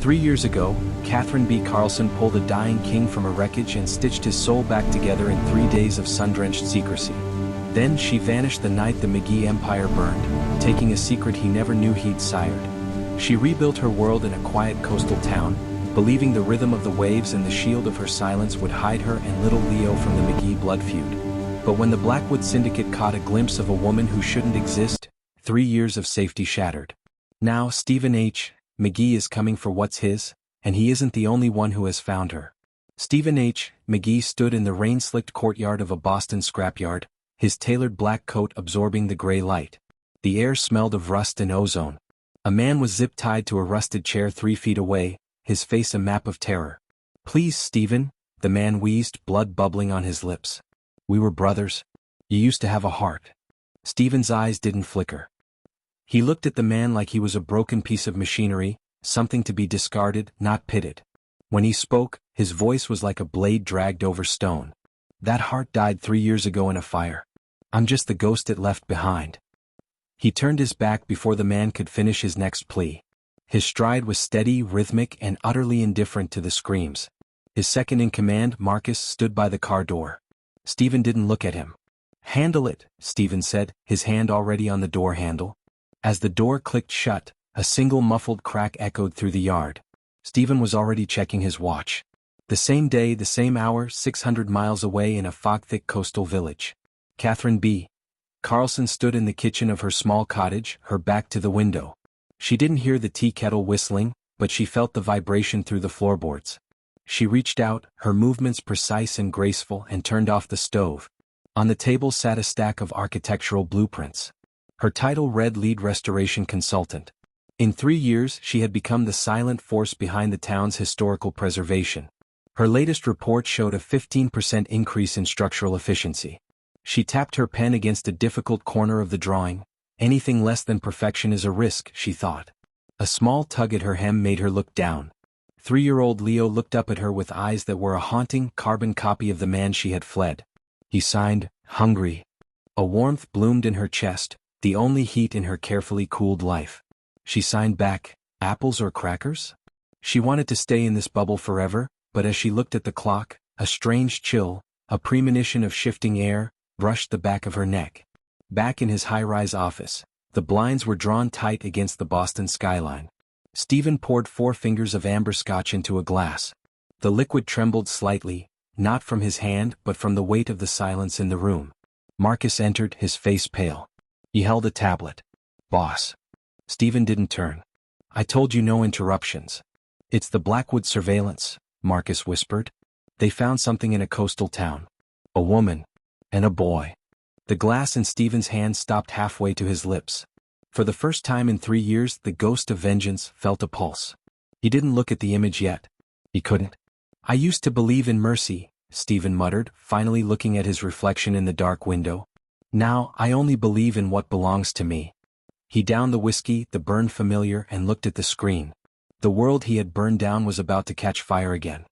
3 years ago, Catherine B. Carlson pulled a dying king from a wreckage and stitched his soul back together in 3 days of sun-drenched secrecy. Then she vanished the night the McGee empire burned, taking a secret he never knew he'd sired. She rebuilt her world in a quiet coastal town, believing the rhythm of the waves and the shield of her silence would hide her and little Leo from the McGee blood feud. But when the Blackwood Syndicate caught a glimpse of a woman who shouldn't exist, 3 years of safety shattered. Now Stephen H. McGee is coming for what's his, and he isn't the only one who has found her. Stephen H. McGee stood in the rain-slicked courtyard of a Boston scrapyard, his tailored black coat absorbing the gray light. The air smelled of rust and ozone. A man was zip-tied to a rusted chair 3 feet away, his face a map of terror. "Please, Stephen," the man wheezed, blood bubbling on his lips. "We were brothers. You used to have a heart." Stephen's eyes didn't flicker. He looked at the man like he was a broken piece of machinery, something to be discarded, not pitted. When he spoke, his voice was like a blade dragged over stone. "That heart died 3 years ago in a fire. I'm just the ghost it left behind." He turned his back before the man could finish his next plea. His stride was steady, rhythmic, and utterly indifferent to the screams. His second-in-command, Marcus, stood by the car door. Stephen didn't look at him. "Handle it," Stephen said, his hand already on the door handle. As the door clicked shut, a single muffled crack echoed through the yard. Stephen was already checking his watch. The same day, the same hour, 600 miles away in a fog-thick coastal village. Catherine B. Carlson stood in the kitchen of her small cottage, her back to the window. She didn't hear the tea kettle whistling, but she felt the vibration through the floorboards. She reached out, her movements precise and graceful, and turned off the stove. On the table sat a stack of architectural blueprints. Her title read Lead Restoration Consultant. In 3 years, she had become the silent force behind the town's historical preservation. Her latest report showed a 15% increase in structural efficiency. She tapped her pen against a difficult corner of the drawing. Anything less than perfection is a risk, she thought. A small tug at her hem made her look down. 3-year-old Leo looked up at her with eyes that were a haunting, carbon copy of the man she had fled. He signed, "Hungry." A warmth bloomed in her chest, the only heat in her carefully cooled life. She signed back, "Apples or crackers?" She wanted to stay in this bubble forever, but as she looked at the clock, a strange chill, a premonition of shifting air, brushed the back of her neck. Back in his high-rise office, the blinds were drawn tight against the Boston skyline. Stephen poured 4 fingers of amber scotch into a glass. The liquid trembled slightly, not from his hand but from the weight of the silence in the room. Marcus entered, his face pale. He held a tablet. "Boss." Stephen didn't turn. "I told you no interruptions." "It's the Blackwood surveillance," Marcus whispered. "They found something in a coastal town. A woman. And a boy." The glass in Stephen's hand stopped halfway to his lips. For the first time in 3 years, the ghost of vengeance felt a pulse. He didn't look at the image yet. He couldn't. "I used to believe in mercy," Stephen muttered, finally looking at his reflection in the dark window. "Now, I only believe in what belongs to me." He downed the whiskey, the burn familiar, and looked at the screen. The world he had burned down was about to catch fire again.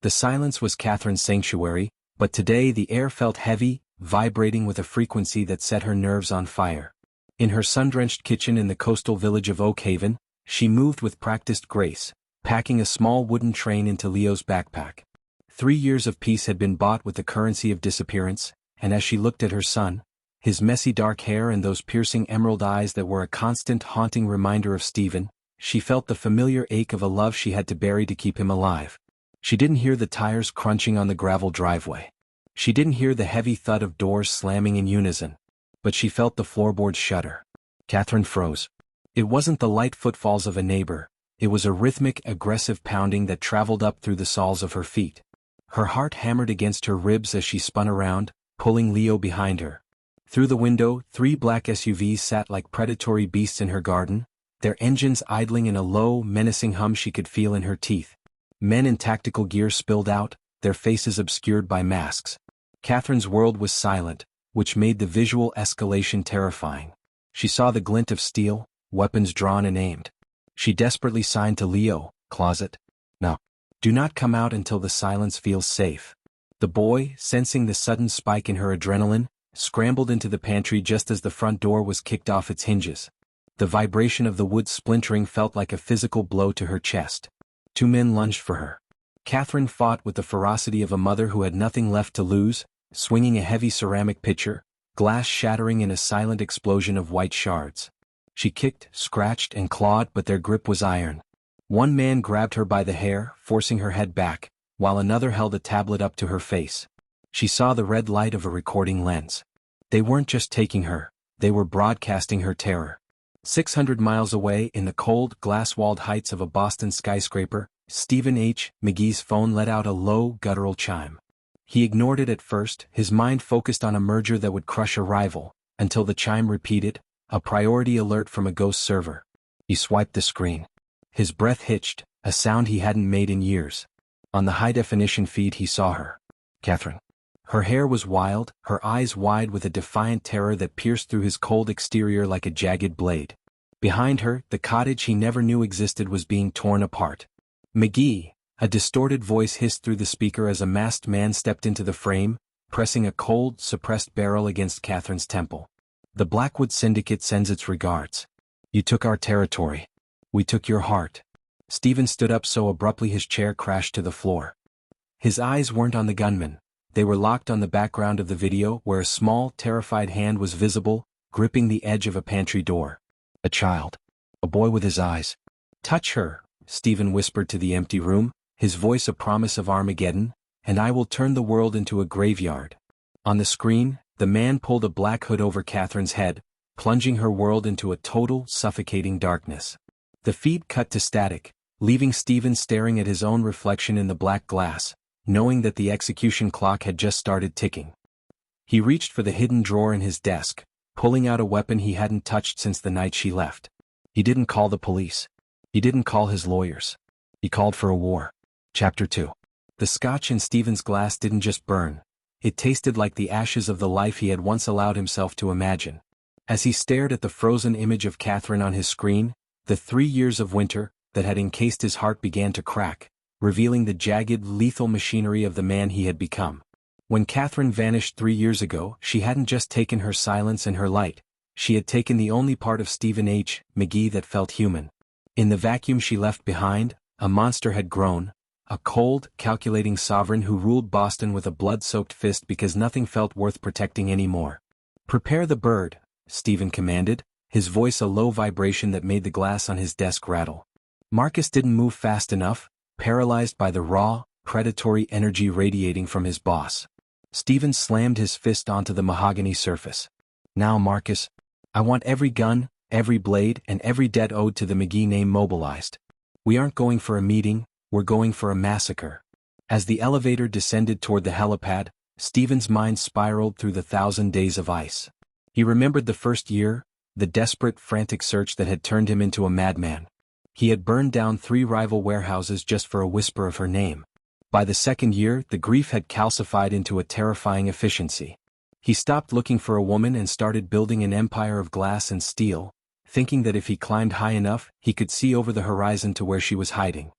The silence was Catherine's sanctuary, but today the air felt heavy, vibrating with a frequency that set her nerves on fire. In her sun-drenched kitchen in the coastal village of Oak Haven, she moved with practiced grace, packing a small wooden train into Leo's backpack. 3 years of peace had been bought with the currency of disappearance, and as she looked at her son, his messy dark hair and those piercing emerald eyes that were a constant haunting reminder of Stephen, she felt the familiar ache of a love she had to bury to keep him alive. She didn't hear the tires crunching on the gravel driveway. She didn't hear the heavy thud of doors slamming in unison. But she felt the floorboards shudder. Catherine froze. It wasn't the light footfalls of a neighbor, it was a rhythmic, aggressive pounding that traveled up through the soles of her feet. Her heart hammered against her ribs as she spun around, pulling Leo behind her. Through the window, 3 black SUVs sat like predatory beasts in her garden, their engines idling in a low, menacing hum she could feel in her teeth. Men in tactical gear spilled out, their faces obscured by masks. Catherine's world was silent, which made the visual escalation terrifying. She saw the glint of steel, weapons drawn and aimed. She desperately signed to Leo, "Closet. No. Do not come out until the silence feels safe." The boy, sensing the sudden spike in her adrenaline, scrambled into the pantry just as the front door was kicked off its hinges. The vibration of the wood splintering felt like a physical blow to her chest. Two men lunged for her. Catherine fought with the ferocity of a mother who had nothing left to lose, swinging a heavy ceramic pitcher, glass shattering in a silent explosion of white shards. She kicked, scratched, and clawed, but their grip was iron. One man grabbed her by the hair, forcing her head back, while another held a tablet up to her face. She saw the red light of a recording lens. They weren't just taking her, they were broadcasting her terror. 600 miles away in the cold, glass-walled heights of a Boston skyscraper, Stephen H. McGee's phone let out a low, guttural chime. He ignored it at first, his mind focused on a merger that would crush a rival, until the chime repeated, a priority alert from a ghost server. He swiped the screen. His breath hitched, a sound he hadn't made in years. On the high-definition feed he saw her. Catherine. Her hair was wild, her eyes wide with a defiant terror that pierced through his cold exterior like a jagged blade. Behind her, the cottage he never knew existed was being torn apart. McGee, a distorted voice hissed through the speaker as a masked man stepped into the frame, pressing a cold, suppressed barrel against Catherine's temple. The Blackwood Syndicate sends its regards. You took our territory. We took your heart. Stephen stood up so abruptly his chair crashed to the floor. His eyes weren't on the gunman. They were locked on the background of the video where a small, terrified hand was visible, gripping the edge of a pantry door. A child. A boy with his eyes. Touch her, Stephen whispered to the empty room, his voice a promise of Armageddon, and I will turn the world into a graveyard. On the screen, the man pulled a black hood over Catherine's head, plunging her world into a total, suffocating darkness. The feed cut to static, leaving Stephen staring at his own reflection in the black glass, knowing that the execution clock had just started ticking. He reached for the hidden drawer in his desk, pulling out a weapon he hadn't touched since the night she left. He didn't call the police. He didn't call his lawyers. He called for a war. Chapter 2. The scotch in Stephen's glass didn't just burn. It tasted like the ashes of the life he had once allowed himself to imagine. As he stared at the frozen image of Catherine on his screen, the 3 years of winter that had encased his heart began to crack, revealing the jagged, lethal machinery of the man he had become. When Catherine vanished 3 years ago, she hadn't just taken her silence and her light, she had taken the only part of Stephen H. McGee that felt human. In the vacuum she left behind, a monster had grown, a cold, calculating sovereign who ruled Boston with a blood-soaked fist because nothing felt worth protecting anymore. Prepare the bird, Stephen commanded, his voice a low vibration that made the glass on his desk rattle. Marcus didn't move fast enough, paralyzed by the raw, predatory energy radiating from his boss. Stephen slammed his fist onto the mahogany surface. Now Marcus, I want every gun, every blade, and every debt owed to the McGee name mobilized. We aren't going for a meeting, we're going for a massacre. As the elevator descended toward the helipad, Stephen's mind spiraled through the 1,000 days of ice. He remembered the first year, the desperate, frantic search that had turned him into a madman. He had burned down 3 rival warehouses just for a whisper of her name. By the second year, the grief had calcified into a terrifying efficiency. He stopped looking for a woman and started building an empire of glass and steel, thinking that if he climbed high enough, he could see over the horizon to where she was hiding.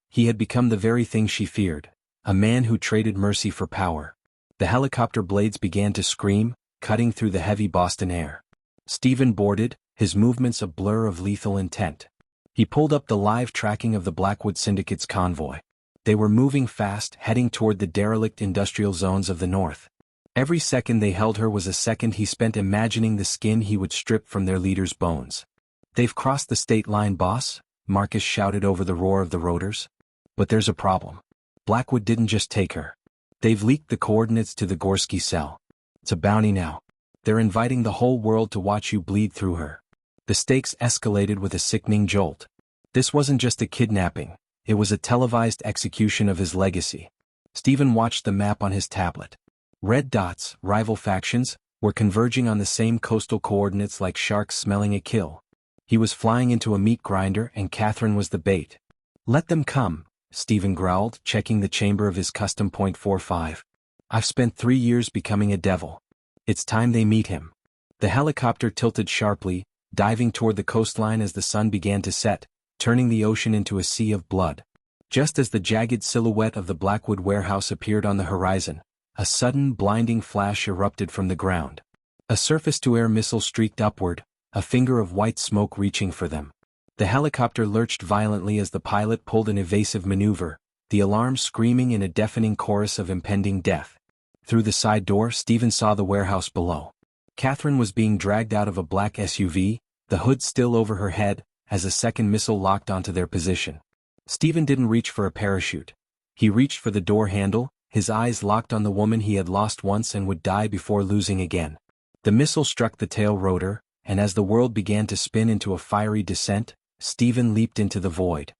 He had become the very thing she feared, a man who traded mercy for power. The helicopter blades began to scream, cutting through the heavy Boston air. Stephen boarded, his movements a blur of lethal intent. He pulled up the live tracking of the Blackwood Syndicate's convoy. They were moving fast, heading toward the derelict industrial zones of the north. Every second they held her was a second he spent imagining the skin he would strip from their leader's bones. They've crossed the state line, boss, Marcus shouted over the roar of the rotors. But there's a problem. Blackwood didn't just take her. They've leaked the coordinates to the Gorski cell. It's a bounty now. They're inviting the whole world to watch you bleed through her. The stakes escalated with a sickening jolt. This wasn't just a kidnapping, it was a televised execution of his legacy. Stephen watched the map on his tablet. Red dots, rival factions, were converging on the same coastal coordinates like sharks smelling a kill. He was flying into a meat grinder and Catherine was the bait. Let them come, Stephen growled, checking the chamber of his custom .45. I've spent 3 years becoming a devil. It's time they meet him. The helicopter tilted sharply, diving toward the coastline as the sun began to set, turning the ocean into a sea of blood. Just as the jagged silhouette of the Blackwood warehouse appeared on the horizon, a sudden blinding flash erupted from the ground. A surface-to-air missile streaked upward, a finger of white smoke reaching for them. The helicopter lurched violently as the pilot pulled an evasive maneuver, the alarm screaming in a deafening chorus of impending death. Through the side door, Stephen saw the warehouse below. Catherine was being dragged out of a black SUV, the hood still over her head, as a second missile locked onto their position. Stephen didn't reach for a parachute. He reached for the door handle, his eyes locked on the woman he had lost once and would die before losing again. The missile struck the tail rotor, and as the world began to spin into a fiery descent, Stephen leaped into the void.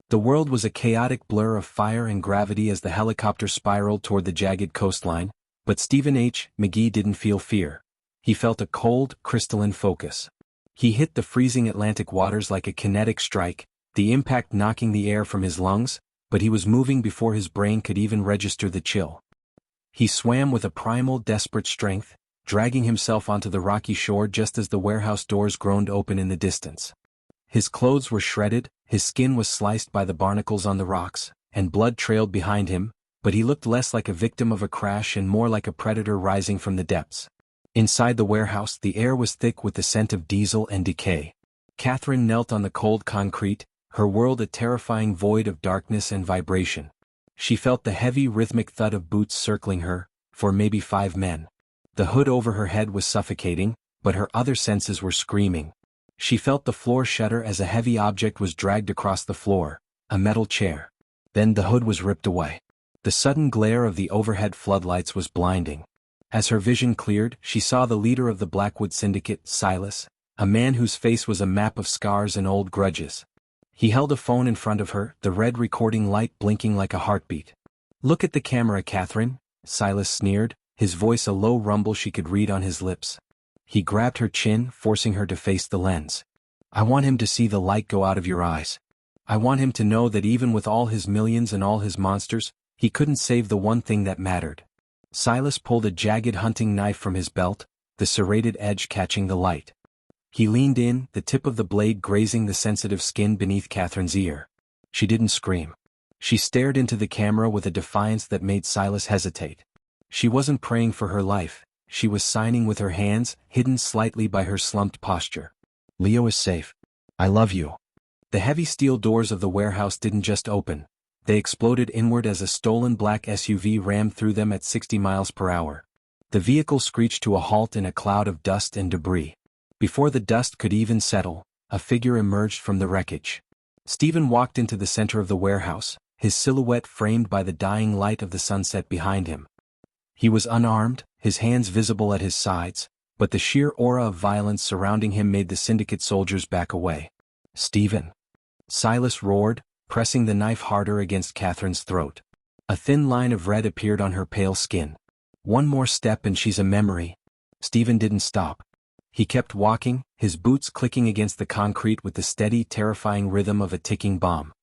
The world was a chaotic blur of fire and gravity as the helicopter spiraled toward the jagged coastline, but Stephen H. McGee didn't feel fear. He felt a cold, crystalline focus. He hit the freezing Atlantic waters like a kinetic strike, the impact knocking the air from his lungs, but he was moving before his brain could even register the chill. He swam with a primal, desperate strength, dragging himself onto the rocky shore just as the warehouse doors groaned open in the distance. His clothes were shredded, his skin was sliced by the barnacles on the rocks, and blood trailed behind him, but he looked less like a victim of a crash and more like a predator rising from the depths. Inside the warehouse, the air was thick with the scent of diesel and decay. Catherine knelt on the cold concrete, her world a terrifying void of darkness and vibration. She felt the heavy rhythmic thud of boots circling her, for maybe 5 men. The hood over her head was suffocating, but her other senses were screaming. She felt the floor shudder as a heavy object was dragged across the floor, a metal chair. Then the hood was ripped away. The sudden glare of the overhead floodlights was blinding. As her vision cleared, she saw the leader of the Blackwood Syndicate, Silas, a man whose face was a map of scars and old grudges. He held a phone in front of her, the red recording light blinking like a heartbeat. "Look at the camera, Catherine," Silas sneered, his voice a low rumble she could read on his lips. He grabbed her chin, forcing her to face the lens. "I want him to see the light go out of your eyes. I want him to know that even with all his millions and all his monsters, he couldn't save the one thing that mattered." Silas pulled a jagged hunting knife from his belt, the serrated edge catching the light. He leaned in, the tip of the blade grazing the sensitive skin beneath Catherine's ear. She didn't scream. She stared into the camera with a defiance that made Silas hesitate. She wasn't praying for her life, she was signing with her hands, hidden slightly by her slumped posture. "Leo is safe. I love you." The heavy steel doors of the warehouse didn't just open. They exploded inward as a stolen black SUV rammed through them at 60 miles per hour. The vehicle screeched to a halt in a cloud of dust and debris. Before the dust could even settle, a figure emerged from the wreckage. Stephen walked into the center of the warehouse, his silhouette framed by the dying light of the sunset behind him. He was unarmed, his hands visible at his sides, but the sheer aura of violence surrounding him made the syndicate soldiers back away. "Stephen!" Silas roared, pressing the knife harder against Catherine's throat. A thin line of red appeared on her pale skin. "One more step and she's a memory." Stephen didn't stop. He kept walking, his boots clicking against the concrete with the steady, terrifying rhythm of a ticking bomb.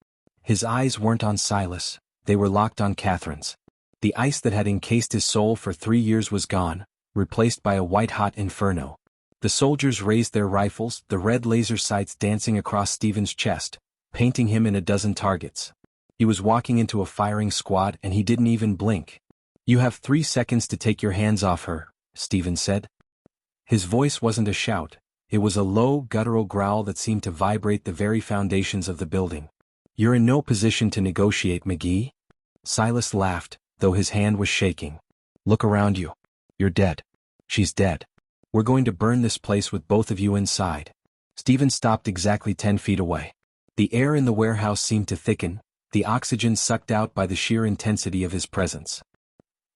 His eyes weren't on Silas, they were locked on Catherine's. The ice that had encased his soul for 3 years was gone, replaced by a white-hot inferno. The soldiers raised their rifles, the red laser sights dancing across Stephen's chest, painting him in a dozen targets. He was walking into a firing squad and he didn't even blink. "You have 3 seconds to take your hands off her," Stephen said. His voice wasn't a shout, it was a low, guttural growl that seemed to vibrate the very foundations of the building. "You're in no position to negotiate, McGee." Silas laughed, though his hand was shaking. "Look around you. You're dead. She's dead. We're going to burn this place with both of you inside." Stephen stopped exactly 10 feet away. The air in the warehouse seemed to thicken, the oxygen sucked out by the sheer intensity of his presence.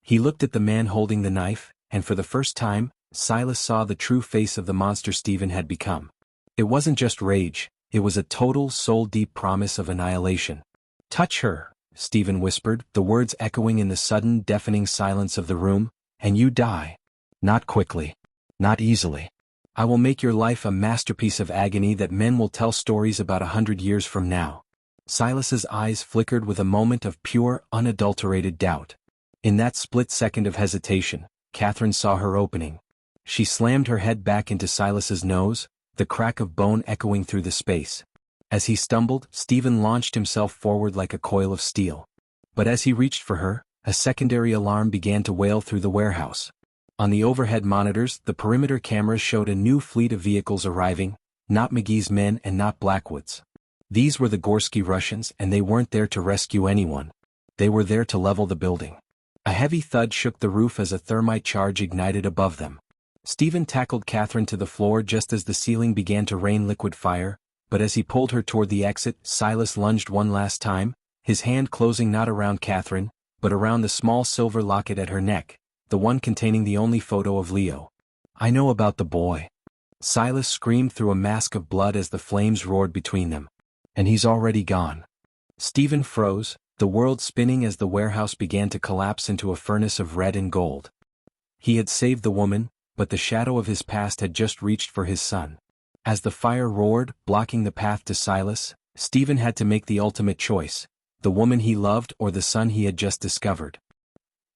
He looked at the man holding the knife, and for the first time, Silas saw the true face of the monster Stephen had become. It wasn't just rage, it was a total, soul-deep promise of annihilation. "Touch her," Stephen whispered, the words echoing in the sudden, deafening silence of the room, "and you die. Not quickly. Not easily. I will make your life a masterpiece of agony that men will tell stories about 100 years from now." Silas's eyes flickered with a moment of pure, unadulterated doubt. In that split second of hesitation, Catherine saw her opening. She slammed her head back into Silas's nose, the crack of bone echoing through the space. As he stumbled, Stephen launched himself forward like a coil of steel. But as he reached for her, a secondary alarm began to wail through the warehouse. On the overhead monitors, the perimeter cameras showed a new fleet of vehicles arriving, not McGee's men and not Blackwood's. These were the Gorsky Russians, and they weren't there to rescue anyone. They were there to level the building. A heavy thud shook the roof as a thermite charge ignited above them. Stephen tackled Catherine to the floor just as the ceiling began to rain liquid fire, but as he pulled her toward the exit, Silas lunged one last time, his hand closing not around Catherine, but around the small silver locket at her neck, the one containing the only photo of Leo. "I know about the boy." Silas screamed through a mask of blood as the flames roared between them. "And he's already gone." Stephen froze, the world spinning as the warehouse began to collapse into a furnace of red and gold. He had saved the woman, but the shadow of his past had just reached for his son. As the fire roared, blocking the path to Silas, Stephen had to make the ultimate choice: the woman he loved or the son he had just discovered.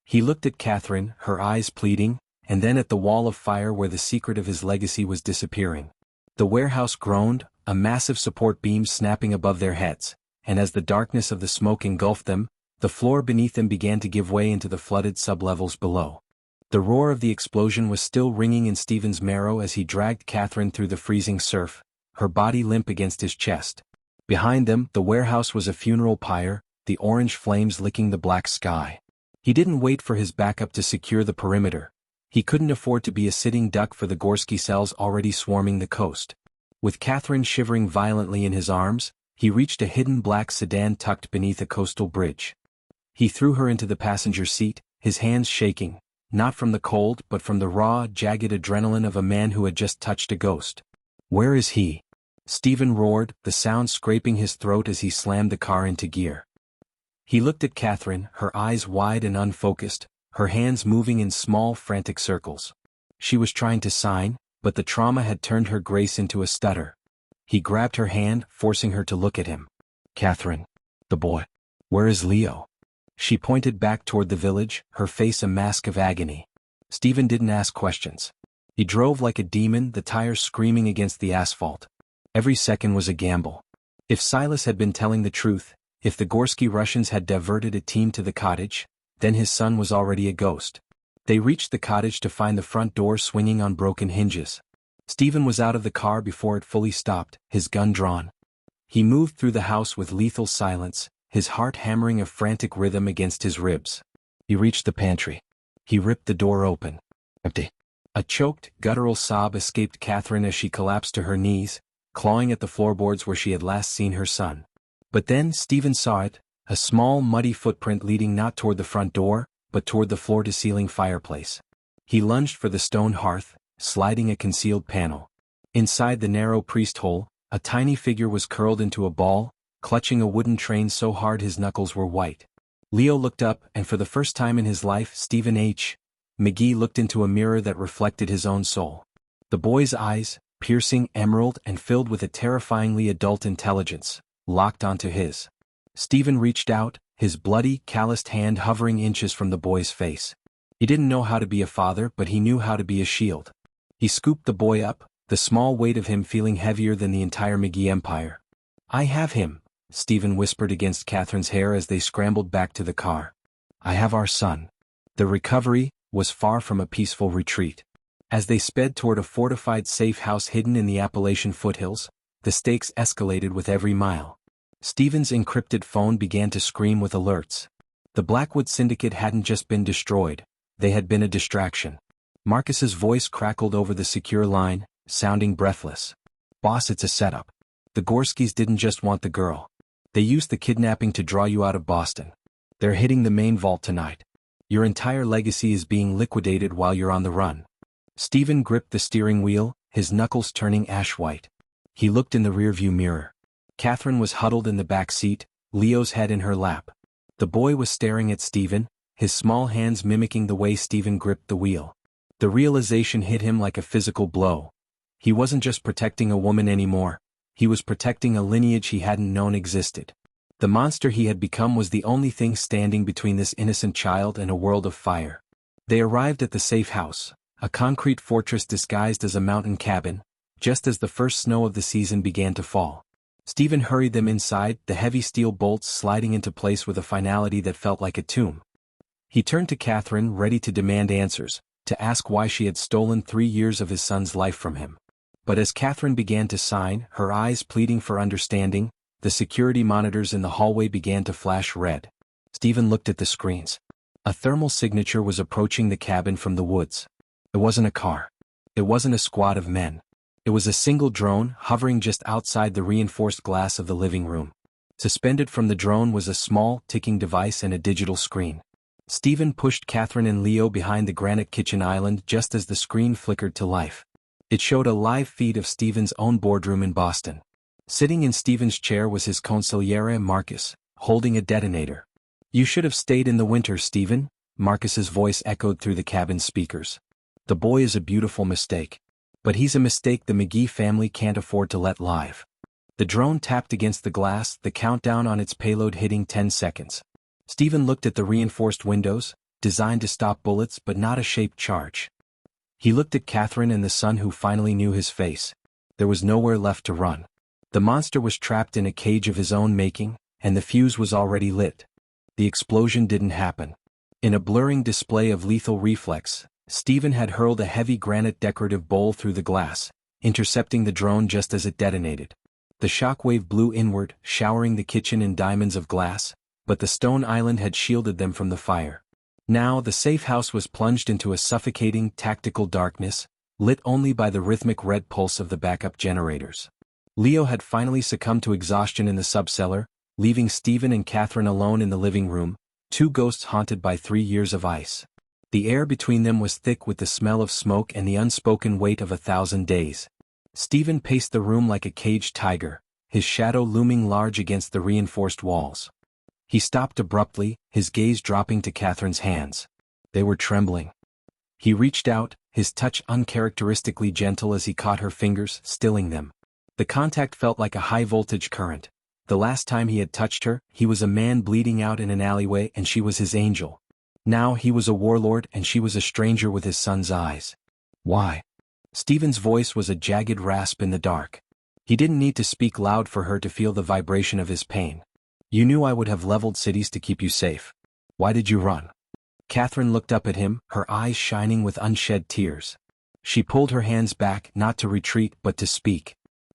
He looked at Catherine, her eyes pleading, and then at the wall of fire where the secret of his legacy was disappearing. The warehouse groaned, a massive support beam snapping above their heads, and as the darkness of the smoke engulfed them, the floor beneath them began to give way into the flooded sublevels below. The roar of the explosion was still ringing in Stephen's marrow as he dragged Catherine through the freezing surf, her body limp against his chest. Behind them, the warehouse was a funeral pyre, the orange flames licking the black sky. He didn't wait for his backup to secure the perimeter. He couldn't afford to be a sitting duck for the Gorsky cells already swarming the coast. With Catherine shivering violently in his arms, he reached a hidden black sedan tucked beneath a coastal bridge. He threw her into the passenger seat, his hands shaking, not from the cold but from the raw, jagged adrenaline of a man who had just touched a ghost. "Where is he?" Stephen roared, the sound scraping his throat as he slammed the car into gear. He looked at Catherine, her eyes wide and unfocused, her hands moving in small, frantic circles. She was trying to sign, but the trauma had turned her grace into a stutter. He grabbed her hand, forcing her to look at him. "Catherine. The boy. Where is Leo?" She pointed back toward the village, her face a mask of agony. Stephen didn't ask questions. He drove like a demon, the tires screaming against the asphalt. Every second was a gamble. If Silas had been telling the truth, if the Gorsky Russians had diverted a team to the cottage, then his son was already a ghost. They reached the cottage to find the front door swinging on broken hinges. Stephen was out of the car before it fully stopped, his gun drawn. He moved through the house with lethal silence, his heart hammering a frantic rhythm against his ribs. He reached the pantry. He ripped the door open. Empty. A choked, guttural sob escaped Catherine as she collapsed to her knees, clawing at the floorboards where she had last seen her son. But then Stephen saw it, a small, muddy footprint leading not toward the front door, but toward the floor-to-ceiling fireplace. He lunged for the stone hearth, sliding a concealed panel. Inside the narrow priest hole, a tiny figure was curled into a ball, clutching a wooden train so hard his knuckles were white. Leo looked up, and for the first time in his life, Stephen H. McGee looked into a mirror that reflected his own soul. The boy's eyes, piercing, emerald, and filled with a terrifyingly adult intelligence, locked onto his. Stephen reached out, his bloody, calloused hand hovering inches from the boy's face. He didn't know how to be a father, but he knew how to be a shield. He scooped the boy up, the small weight of him feeling heavier than the entire McGee empire. "I have him," Stephen whispered against Catherine's hair as they scrambled back to the car. "I have our son." The recovery was far from a peaceful retreat. As they sped toward a fortified safe house hidden in the Appalachian foothills, the stakes escalated with every mile. Stephen's encrypted phone began to scream with alerts. The Blackwood Syndicate hadn't just been destroyed, they had been a distraction. Marcus's voice crackled over the secure line, sounding breathless. "Boss, it's a setup. The Gorskys didn't just want the girl. They used the kidnapping to draw you out of Boston. They're hitting the main vault tonight. Your entire legacy is being liquidated while you're on the run." Stephen gripped the steering wheel, his knuckles turning ash-white. He looked in the rearview mirror. Catherine was huddled in the back seat, Leo's head in her lap. The boy was staring at Stephen, his small hands mimicking the way Stephen gripped the wheel. The realization hit him like a physical blow. He wasn't just protecting a woman anymore, he was protecting a lineage he hadn't known existed. The monster he had become was the only thing standing between this innocent child and a world of fire. They arrived at the safe house, a concrete fortress disguised as a mountain cabin, just as the first snow of the season began to fall. Stephen hurried them inside, the heavy steel bolts sliding into place with a finality that felt like a tomb. He turned to Catherine, ready to demand answers, to ask why she had stolen 3 years of his son's life from him. But as Catherine began to sign, her eyes pleading for understanding, the security monitors in the hallway began to flash red. Stephen looked at the screens. A thermal signature was approaching the cabin from the woods. It wasn't a car. It wasn't a squad of men. It was a single drone hovering just outside the reinforced glass of the living room. Suspended from the drone was a small, ticking device and a digital screen. Stephen pushed Catherine and Leo behind the granite kitchen island just as the screen flickered to life. It showed a live feed of Stephen's own boardroom in Boston. Sitting in Stephen's chair was his consigliere Marcus, holding a detonator. "You should have stayed in the winter, Stephen," Marcus's voice echoed through the cabin speakers. "The boy is a beautiful mistake. But he's a mistake the McGee family can't afford to let live." The drone tapped against the glass, the countdown on its payload hitting 10 seconds. Stephen looked at the reinforced windows, designed to stop bullets but not a shaped charge. He looked at Catherine and the son who finally knew his face. There was nowhere left to run. The monster was trapped in a cage of his own making, and the fuse was already lit. The explosion didn't happen. In a blurring display of lethal reflex, Stephen had hurled a heavy granite decorative bowl through the glass, intercepting the drone just as it detonated. The shockwave blew inward, showering the kitchen in diamonds of glass, but the stone island had shielded them from the fire. Now the safe house was plunged into a suffocating, tactical darkness, lit only by the rhythmic red pulse of the backup generators. Leo had finally succumbed to exhaustion in the subcellar, leaving Stephen and Catherine alone in the living room, two ghosts haunted by 3 years of ice. The air between them was thick with the smell of smoke and the unspoken weight of 1,000 days. Stephen paced the room like a caged tiger, his shadow looming large against the reinforced walls. He stopped abruptly, his gaze dropping to Catherine's hands. They were trembling. He reached out, his touch uncharacteristically gentle as he caught her fingers, stilling them. The contact felt like a high-voltage current. The last time he had touched her, he was a man bleeding out in an alleyway and she was his angel. Now he was a warlord and she was a stranger with his son's eyes. "Why?" Stephen's voice was a jagged rasp in the dark. He didn't need to speak loud for her to feel the vibration of his pain. "You knew I would have leveled cities to keep you safe. Why did you run?" Catherine looked up at him, her eyes shining with unshed tears. She pulled her hands back, not to retreat but to speak.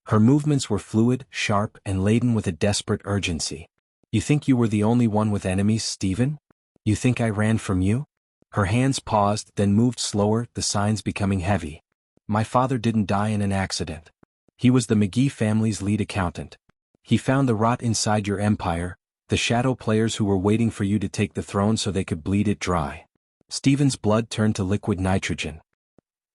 Her movements were fluid, sharp, and laden with a desperate urgency. "You think you were the only one with enemies, Stephen? You think I ran from you?" Her hands paused, then moved slower, the signs becoming heavy. "My father didn't die in an accident. He was the McGee family's lead accountant. He found the rot inside your empire, the shadow players who were waiting for you to take the throne so they could bleed it dry." Stephen's blood turned to liquid nitrogen.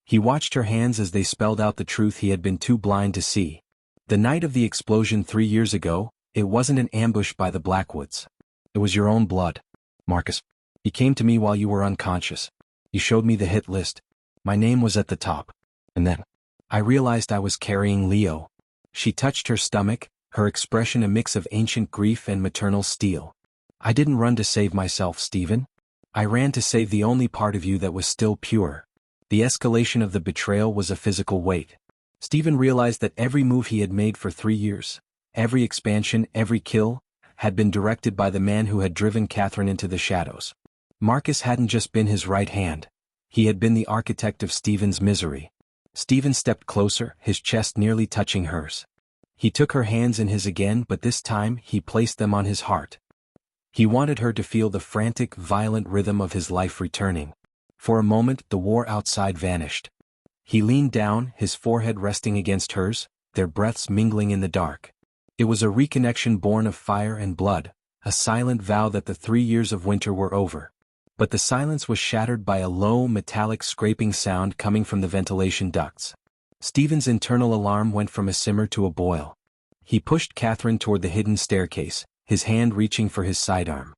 He watched her hands as they spelled out the truth he had been too blind to see. The night of the explosion 3 years ago, it wasn't an ambush by the Blackwoods. It was your own blood. Marcus. You came to me while you were unconscious. You showed me the hit list. My name was at the top. And then, I realized I was carrying Leo. She touched her stomach, her expression a mix of ancient grief and maternal steel. "I didn't run to save myself, Stephen. I ran to save the only part of you that was still pure." The escalation of the betrayal was a physical weight. Stephen realized that every move he had made for 3 years, every expansion, every kill, had been directed by the man who had driven Catherine into the shadows. Marcus hadn't just been his right hand. He had been the architect of Stephen's misery. Stephen stepped closer, his chest nearly touching hers. He took her hands in his again, but this time he placed them on his heart. He wanted her to feel the frantic, violent rhythm of his life returning. For a moment the war outside vanished. He leaned down, his forehead resting against hers, their breaths mingling in the dark. It was a reconnection born of fire and blood, a silent vow that the 3 years of winter were over. But the silence was shattered by a low, metallic scraping sound coming from the ventilation ducts. Stephen's internal alarm went from a simmer to a boil. He pushed Catherine toward the hidden staircase, his hand reaching for his sidearm.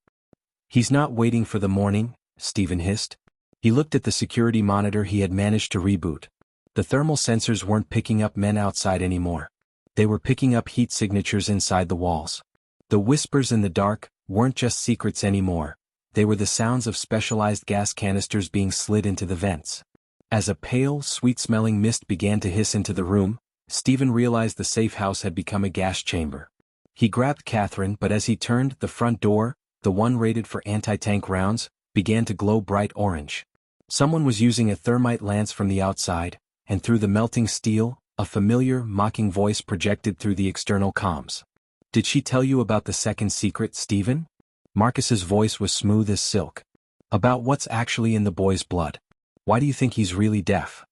"He's not waiting for the morning," Stephen hissed. He looked at the security monitor he had managed to reboot. The thermal sensors weren't picking up men outside anymore. They were picking up heat signatures inside the walls. The whispers in the dark weren't just secrets anymore. They were the sounds of specialized gas canisters being slid into the vents. As a pale, sweet-smelling mist began to hiss into the room, Stephen realized the safe house had become a gas chamber. He grabbed Catherine, but as he turned, the front door, the one rated for anti-tank rounds, began to glow bright orange. Someone was using a thermite lance from the outside, and through the melting steel, A familiar, mocking voice projected through the external comms. "Did she tell you about the second secret, Stephen?" Marcus's voice was smooth as silk. "About what's actually in the boy's blood. Why do you think he's really deaf?"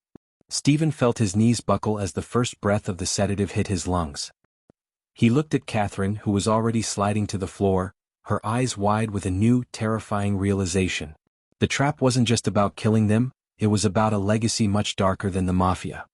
Stephen felt his knees buckle as the first breath of the sedative hit his lungs. He looked at Catherine, who was already sliding to the floor, her eyes wide with a new, terrifying realization. The trap wasn't just about killing them, it was about a legacy much darker than the Mafia.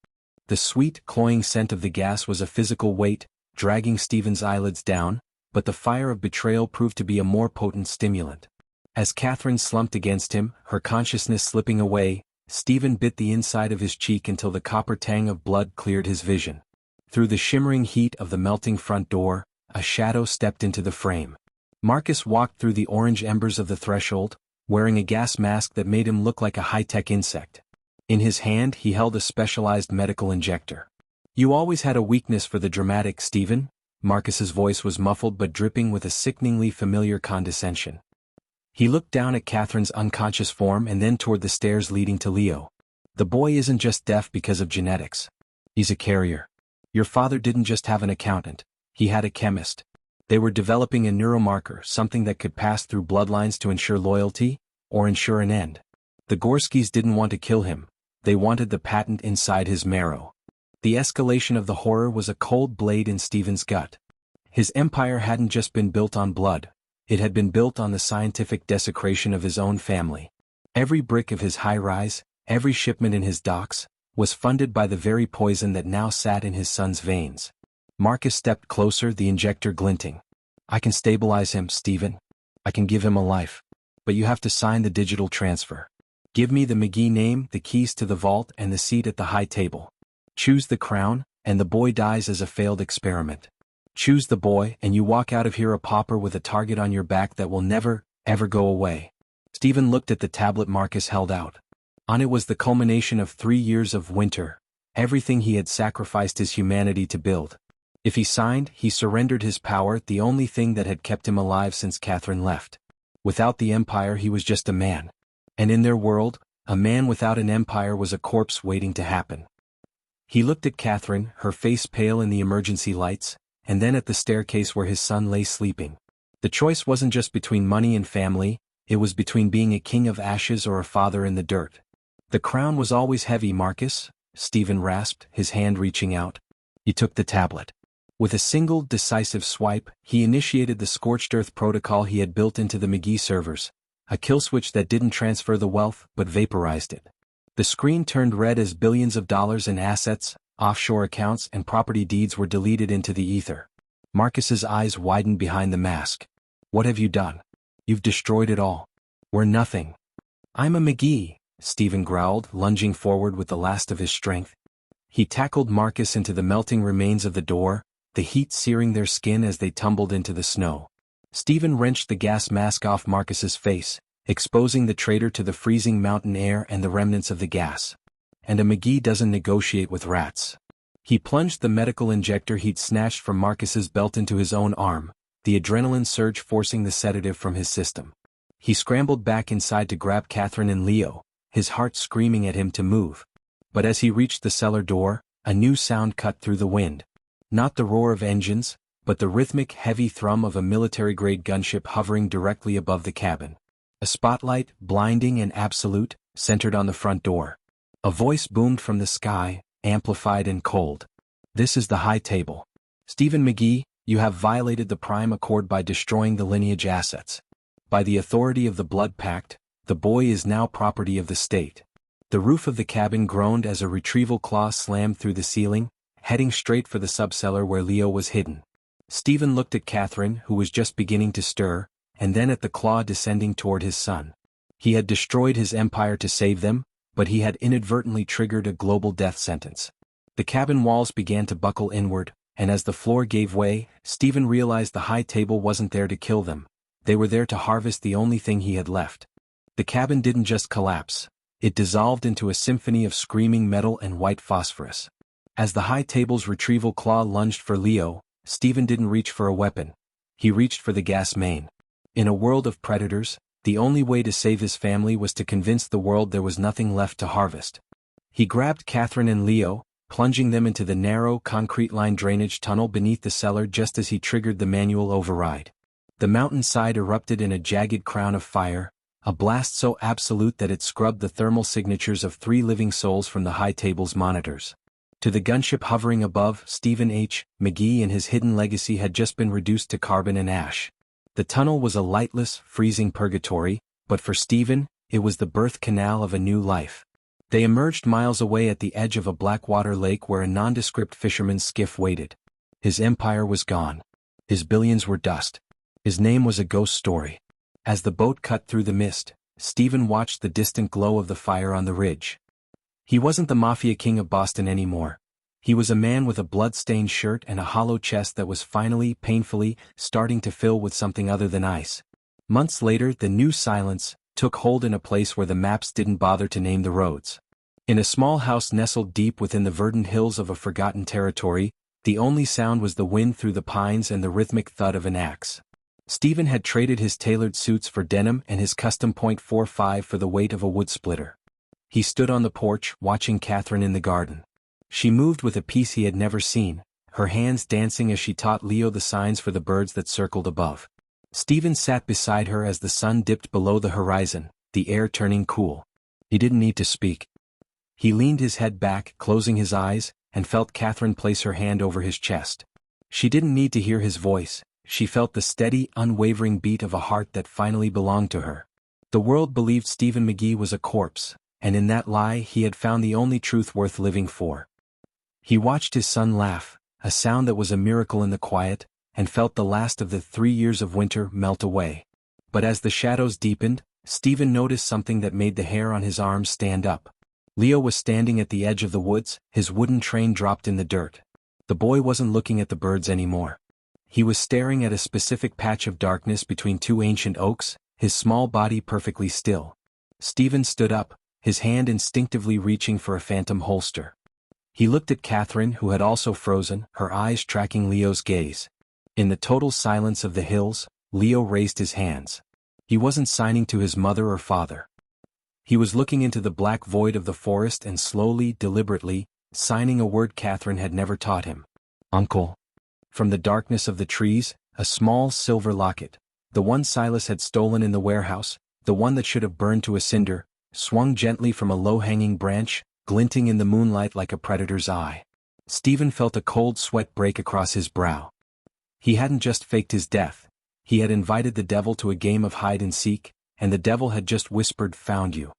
The sweet, cloying scent of the gas was a physical weight, dragging Stephen's eyelids down, but the fire of betrayal proved to be a more potent stimulant. As Catherine slumped against him, her consciousness slipping away, Stephen bit the inside of his cheek until the copper tang of blood cleared his vision. Through the shimmering heat of the melting front door, a shadow stepped into the frame. Marcus walked through the orange embers of the threshold, wearing a gas mask that made him look like a high-tech insect. In his hand he held a specialized medical injector. "You always had a weakness for the dramatic, Stephen." Marcus's voice was muffled but dripping with a sickeningly familiar condescension. He looked down at Catherine's unconscious form and then toward the stairs leading to Leo. "The boy isn't just deaf because of genetics. He's a carrier. Your father didn't just have an accountant, he had a chemist. They were developing a neuromarker, something that could pass through bloodlines to ensure loyalty, or ensure an end. The Gorskys didn't want to kill him, they wanted the patent inside his marrow." The escalation of the horror was a cold blade in Stephen's gut. His empire hadn't just been built on blood, it had been built on the scientific desecration of his own family. Every brick of his high-rise, every shipment in his docks, was funded by the very poison that now sat in his son's veins. Marcus stepped closer, the injector glinting. "I can stabilize him, Stephen. I can give him a life. But you have to sign the digital transfer. Give me the McGee name, the keys to the vault, and the seat at the high table. Choose the crown, and the boy dies as a failed experiment. Choose the boy, and you walk out of here a pauper with a target on your back that will never, ever go away." Stephen looked at the tablet Marcus held out. On it was the culmination of 3 years of winter, everything he had sacrificed his humanity to build. If he signed, he surrendered his power, the only thing that had kept him alive since Catherine left. Without the empire he was just a man. And in their world, a man without an empire was a corpse waiting to happen. He looked at Catherine, her face pale in the emergency lights, and then at the staircase where his son lay sleeping. The choice wasn't just between money and family, it was between being a king of ashes or a father in the dirt. "The crown was always heavy, Marcus," Stephen rasped, his hand reaching out. He took the tablet. With a single, decisive swipe, he initiated the scorched earth protocol he had built into the McGee servers, a kill switch that didn't transfer the wealth, but vaporized it. The screen turned red as billions of dollars in assets, offshore accounts, and property deeds were deleted into the ether. Marcus's eyes widened behind the mask. "What have you done? You've destroyed it all. We're nothing." "I'm a McGee," Stephen growled, lunging forward with the last of his strength. He tackled Marcus into the melting remains of the door, the heat searing their skin as they tumbled into the snow. Stephen wrenched the gas mask off Marcus's face, exposing the traitor to the freezing mountain air and the remnants of the gas. And a McGee doesn't negotiate with rats. He plunged the medical injector he'd snatched from Marcus's belt into his own arm, the adrenaline surge forcing the sedative from his system. He scrambled back inside to grab Catherine and Leo, his heart screaming at him to move. But as he reached the cellar door, a new sound cut through the wind. Not the roar of engines, but the rhythmic, heavy thrum of a military-grade gunship hovering directly above the cabin. A spotlight, blinding and absolute, centered on the front door. A voice boomed from the sky, amplified and cold. "This is the high table. Stephen McGee, you have violated the Prime Accord by destroying the lineage assets. By the authority of the Blood Pact, the boy is now property of the state." The roof of the cabin groaned as a retrieval claw slammed through the ceiling, heading straight for the subcellar where Leo was hidden. Stephen looked at Catherine, who was just beginning to stir, and then at the claw descending toward his son. He had destroyed his empire to save them, but he had inadvertently triggered a global death sentence. The cabin walls began to buckle inward, and as the floor gave way, Stephen realized the high table wasn't there to kill them. They were there to harvest the only thing he had left. The cabin didn't just collapse. It dissolved into a symphony of screaming metal and white phosphorus. As the high table's retrieval claw lunged for Leo, Stephen didn't reach for a weapon. He reached for the gas main. In a world of predators, the only way to save his family was to convince the world there was nothing left to harvest. He grabbed Catherine and Leo, plunging them into the narrow, concrete-lined drainage tunnel beneath the cellar just as he triggered the manual override. The mountainside erupted in a jagged crown of fire, a blast so absolute that it scrubbed the thermal signatures of 3 living souls from the high table's monitors. To the gunship hovering above, Stephen H. McGee and his hidden legacy had just been reduced to carbon and ash. The tunnel was a lightless, freezing purgatory, but for Stephen, it was the birth canal of a new life. They emerged miles away at the edge of a blackwater lake where a nondescript fisherman's skiff waited. His empire was gone. His billions were dust. His name was a ghost story. As the boat cut through the mist, Stephen watched the distant glow of the fire on the ridge. He wasn't the Mafia king of Boston anymore. He was a man with a blood-stained shirt and a hollow chest that was finally, painfully, starting to fill with something other than ice. Months later, the new silence took hold in a place where the maps didn't bother to name the roads. In a small house nestled deep within the verdant hills of a forgotten territory, the only sound was the wind through the pines and the rhythmic thud of an axe. Stephen had traded his tailored suits for denim and his custom .45 for the weight of a wood splitter. He stood on the porch, watching Catherine in the garden. She moved with a peace he had never seen, her hands dancing as she taught Leo the signs for the birds that circled above. Stephen sat beside her as the sun dipped below the horizon, the air turning cool. He didn't need to speak. He leaned his head back, closing his eyes, and felt Catherine place her hand over his chest. She didn't need to hear his voice. She felt the steady, unwavering beat of a heart that finally belonged to her. The world believed Stephen McGee was a corpse, and in that lie he had found the only truth worth living for. He watched his son laugh, a sound that was a miracle in the quiet, and felt the last of the 3 years of winter melt away. But as the shadows deepened, Stephen noticed something that made the hair on his arms stand up. Leo was standing at the edge of the woods, his wooden train dropped in the dirt. The boy wasn't looking at the birds anymore. He was staring at a specific patch of darkness between 2 ancient oaks, his small body perfectly still. Stephen stood up, his hand instinctively reaching for a phantom holster. He looked at Catherine, who had also frozen, her eyes tracking Leo's gaze. In the total silence of the hills, Leo raised his hands. He wasn't signing to his mother or father. He was looking into the black void of the forest and slowly, deliberately, signing a word Catherine had never taught him. Uncle. From the darkness of the trees, a small silver locket, the one Silas had stolen in the warehouse, the one that should have burned to a cinder, swung gently from a low-hanging branch, glinting in the moonlight like a predator's eye. Stephen felt a cold sweat break across his brow. He hadn't just faked his death. He had invited the devil to a game of hide-and-seek, and the devil had just whispered, "Found you."